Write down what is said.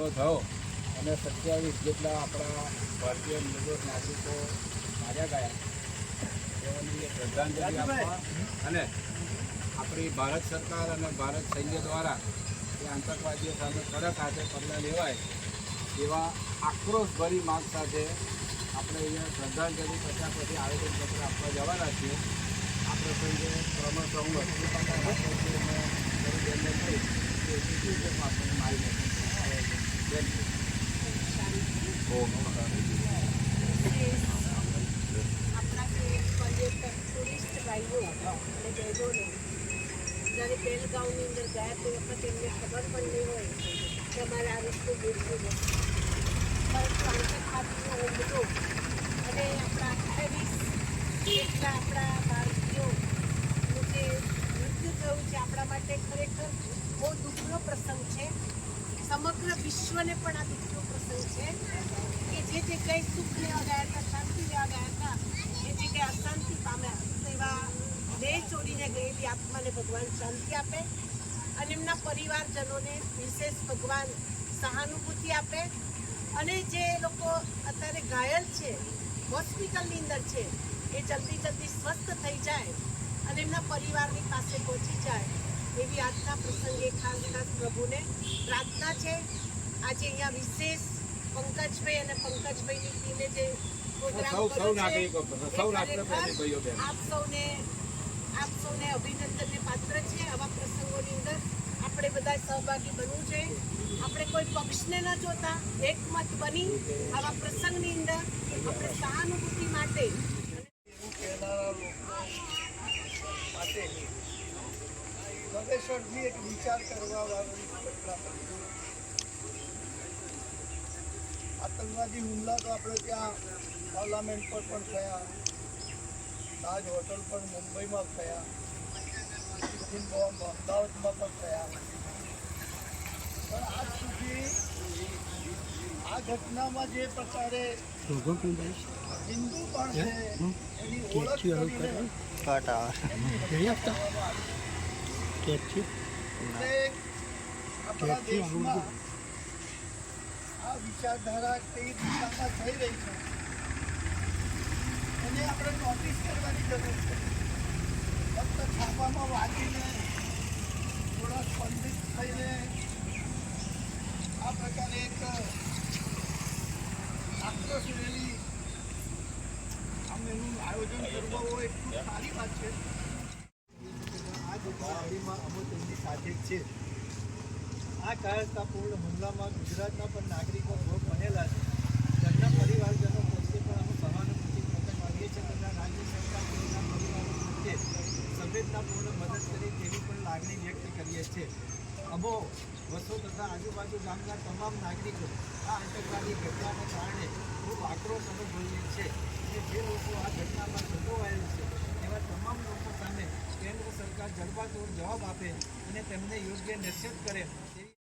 હુમલો થયો અને 27 જેટલા આપણા ભારતીય નિર્દોષ નાગરિકો માર્યા ગયા તેઓની શ્રદ્ધાંજલિ આપવા અને આપણી ભારત સરકાર અને ભારત સૈન્ય દ્વારા એ આતંકવાદીઓ સામે કડક હાથે પગલાં લેવાય એવા આક્રોશભરી માંગ સાથે આપણે અહીંયા શ્રદ્ધાંજલિ પછી આવેદનપત્ર આપવા જવાના છીએ. આ પ્રસંગે ક્રમશઃ હું અસ્તિત્વના આપણને મારી આપણા જે પર્યટક ટુરિસ્ટ ભાઈઓ અને બહેનોને જ્યારે પહેલગામની અંદર ગયા તે વખતે એમને ખબર પણ નહીં હોય કે અમારે આ રીતનું દેશનું છે, પરંતુ આતંકવાદીનો હુમલો અને આપણા 28 જેટલા આપણા ભારતીયોનું જે મૃત્યુ થયું છે આપણા માટે ખરેખર બહુ દુઃખનો પ્રસંગ છે. સમગ્ર વિશ્વને પણ આ દુઃખનો પ્રસંગ છે કે જે જગ્યાએ સુખ લેવા ગયા હતા, શાંતિ લેવા ગયા હતા, એ જગ્યાએ અશાંતિ પામ્યા. એવા દેહ ચોરીને ગયેલી આત્માને ભગવાન શાંતિ આપે અને એમના પરિવારજનોને વિશેષ ભગવાન સહાનુભૂતિ આપે અને જે લોકો અત્યારે ઘાયલ છે, હોસ્પિટલની અંદર છે, એ જલ્દી સ્વસ્થ થઈ જાય અને એમના પરિવારની પાસે પહોંચી જાય એવી આજના પ્રસંગે ખાસ પ્રભુને પ્રાર્થના છે. આજે અહીંયા વિશેષ પંકજભાઈ અને પંકજભાઈની ટીમે જે પ્રોગ્રામ આપ સૌને અભિનંદનને પાત્ર છે. આવા પ્રસંગોની અંદર આપણે બધા સહભાગી બનવું જોઈએ. આપણે કોઈ પક્ષને ન જોતા એકમત બની આવા પ્રસંગની અંદર આપણે સહાનુભૂતિ માટે નવેસરથી એક વિચાર કરવા વાળાની ઘટના બની. આતંકવાદી હુમલા તો આપણે ત્યાં પાર્લામેન્ટ પર પણ થયા, તાજ હોટલ પણ મુંબઈમાં થયા, ટિફિન બોમ્બ અમદાવાદમાં પણ થયા, પણ આજ સુધી આ ઘટનામાં જે પ્રકારે હિન્દુ પણ છે એની ઓળખ કરીને આપણા દેશમાં આ વિચારધારા કઈ દિશામાં થઈ રહી છે એને આપણે નોટિસ કરવાની જરૂર છે. ફક્ત છાપામાં વાંચીને થોડા સ્પંદિત થઈને આ પ્રકારે એક આક્રોશ રેલી આમ એનું આયોજન કરવું હોય એટલું સારી વાત છે. આ દિવાળીમાં અમે તેમની સાથે જ છે. આ કાયરતાપૂર્ણ હુમલામાં ગુજરાતના પણ નાગરિકો ભોગ બનેલા છે. તેમના પરિવારજનો પ્રત્યે પણ અમે સહાનુભૂતિ પ્રકટ કરીએ છીએ. તેમના રાજ્ય સરકાર તેમના પરિવારો પ્રત્યે સંવેદનાપૂર્ણ મદદ કરી તેવી પણ લાગણી વ્યક્ત કરીએ છીએ. અમો વસો તથા આજુબાજુ ગામના તમામ નાગરિકો આ આતંકવાદી ઘટનાને કારણે ખૂબ આક્રોશ અનુભવીએ છે અને જે લોકો આ ઘટનામાં સંડોવાયેલ છે એવા તમામ લોકો સામે કેન્દ્ર સરકાર જડબાતોડ જવાબ આપે અને તેમને યોગ્ય નિશ્ચિત કરે